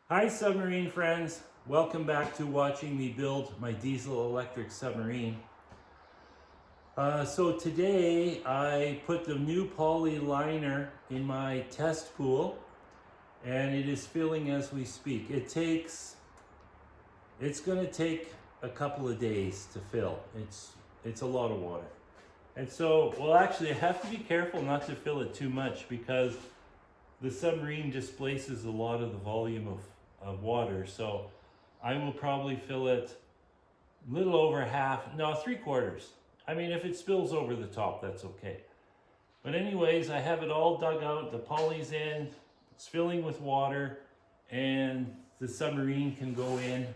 Hi submarine friends, welcome back to watching me build my diesel electric submarine. So today I put the new poly liner in my test pool and it is filling as we speak. It's going to take a couple of days to fill. It's a lot of water. And so, well actually I have to be careful not to fill it too much because the submarine displaces a lot of the volume of water, so I will probably fill it a little over half, no, 3/4. I mean, if it spills over the top, that's okay. But anyways, I have it all dug out, the poly's in, it's filling with water, and the submarine can go in.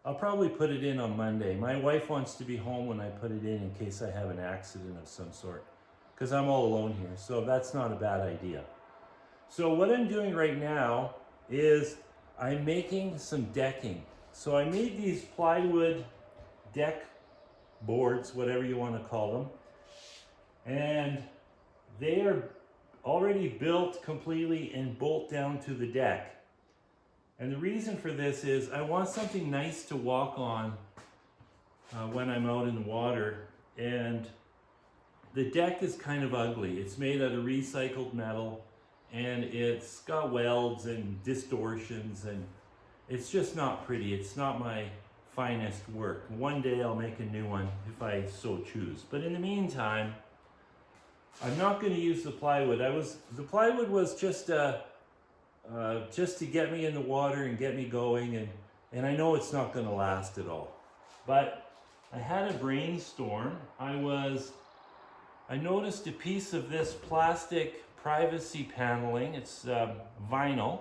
I'll probably put it in on Monday. My wife wants to be home when I put it in case I have an accident of some sort, because I'm all alone here, so that's not a bad idea. So what I'm doing right now is I'm making some decking. So I made these plywood deck boards, whatever you want to call them, and they are already built completely and bolt down to the deck. And the reason for this is I want something nice to walk on when I'm out in the water, and the deck is kind of ugly. It's made out of recycled metal, and it's got welds and distortions, and it's just not pretty. It's not my finest work. One day I'll make a new one if I so choose. But in the meantime, I'm not going to use the plywood. The plywood was just to get me in the water and get me going, and I know it's not going to last at all. But I had a brainstorm. I noticed a piece of this plastic privacy paneling. It's vinyl.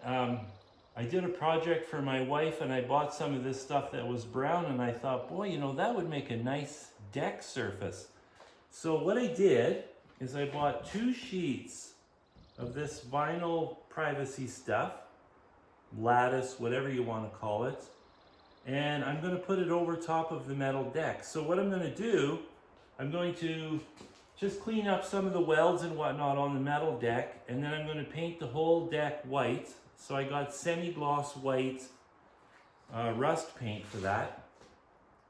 I did a project for my wife and I bought some of this stuff that was brown, and I thought, boy, you know, that would make a nice deck surface. So what I did is I bought 2 sheets of this vinyl privacy stuff, lattice, whatever you want to call it, and I'm going to put it over top of the metal deck. So what I'm going to do, I'm going to just clean up some of the welds and whatnot on the metal deck, and then I'm going to paint the whole deck white. So I got semi-gloss white rust paint for that.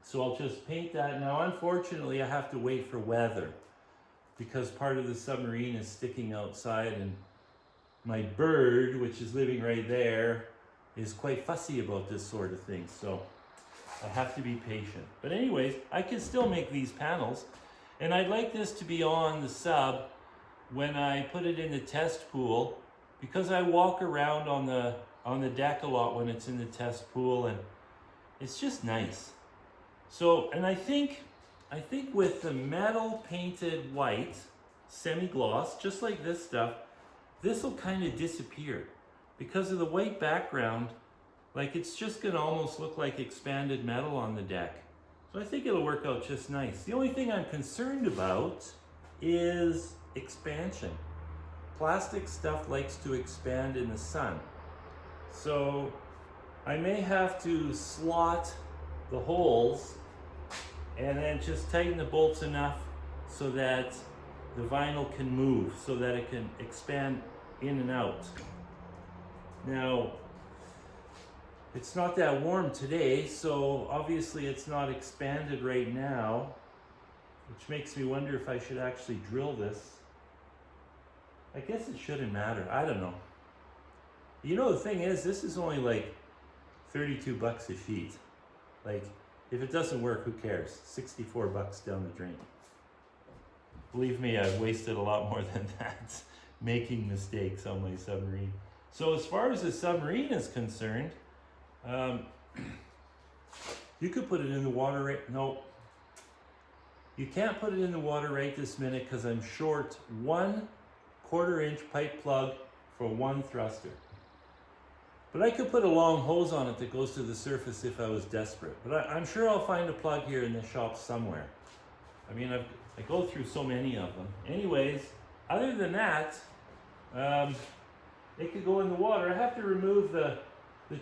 So I'll just paint that. Now unfortunately I have to wait for weather because part of the submarine is sticking outside, and my bird, which is living right there, is quite fussy about this sort of thing. So I have to be patient. But anyways, I can still make these panels. And I'd like this to be on the sub when I put it in the test pool, because I walk around on the deck a lot when it's in the test pool, and it's just nice. So, and I think with the metal painted white, semi-gloss, just like this stuff, this will kind of disappear because of the white background. Like, it's just gonna almost look like expanded metal on the deck. So I think it'll work out just nice. The only thing I'm concerned about is expansion. Plastic stuff likes to expand in the sun. So I may have to slot the holes and then just tighten the bolts enough so that the vinyl can move, so that it can expand in and out. Now, it's not that warm today, so obviously it's not expanded right now, which makes me wonder if I should actually drill this. I guess it shouldn't matter. I don't know. You know, the thing is, this is only like 32 bucks a sheet. Like, if it doesn't work, who cares? 64 bucks down the drain. Believe me, I've wasted a lot more than that making mistakes on my submarine. So as far as the submarine is concerned, you could put it in the water right, no, you can't put it in the water right this minute because I'm short 1/4 inch pipe plug for 1 thruster. But I could put a long hose on it that goes to the surface if I was desperate. But I'm sure I'll find a plug here in the shop somewhere. I mean, I go through so many of them. Anyways, other than that, it could go in the water. I have to remove the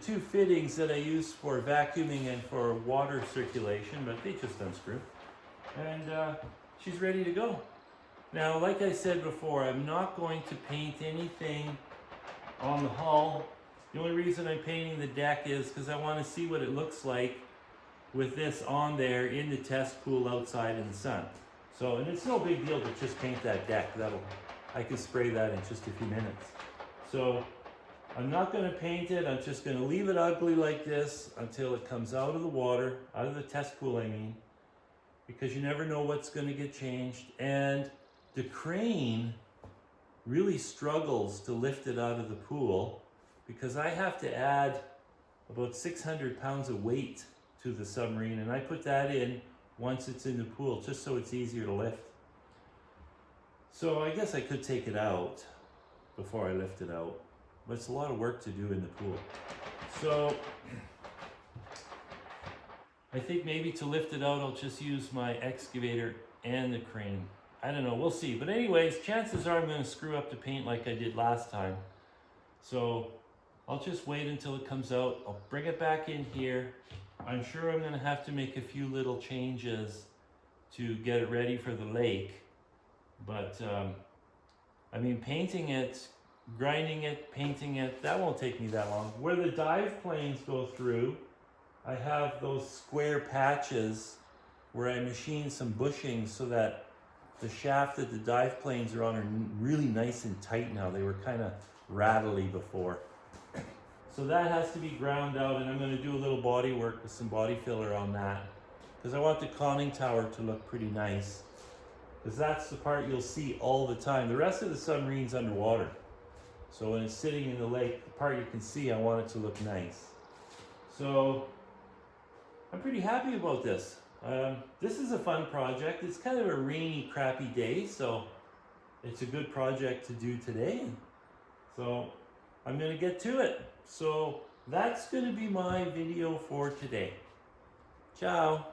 2 fittings that I use for vacuuming and for water circulation, but they just unscrew. And she's ready to go. Now, like I said before, I'm not going to paint anything on the hull The only reason I'm painting the deck is because I want to see what it looks like with this on there in the test pool outside in the sun. So, and it's no big deal to just paint that deck. I can spray that in just a few minutes. So I'm not going to paint it. I'm just going to leave it ugly like this until it comes out of the water, out of the test pool I mean, because you never know what's going to get changed. And the crane really struggles to lift it out of the pool because I have to add about 600 pounds of weight to the submarine, and I put that in once it's in the pool just so it's easier to lift. So I guess I could take it out before I lift it out, but it's a lot of work to do in the pool. So I think maybe to lift it out, I'll just use my excavator and the crane. I don't know, we'll see. But anyways, chances are I'm going to screw up the paint like I did last time. So I'll just wait until it comes out. I'll bring it back in here. I'm sure I'm going to have to make a few little changes to get it ready for the lake. But, I mean, painting it, grinding it, painting it, that won't take me that long. Where the dive planes go through, I have those square patches where I machine some bushings so that the shaft that the dive planes are on are really nice and tight now. They were kind of rattly before. So that has to be ground out, and I'm going to do a little body work with some body filler on that because I want the conning tower to look pretty nice, because that's the part you'll see all the time. The rest of the submarine's underwater. So when it's sitting in the lake, the part you can see, I want it to look nice. So I'm pretty happy about this. This is a fun project. It's kind of a rainy, crappy day, so it's a good project to do today. So I'm going to get to it. So that's going to be my video for today. Ciao.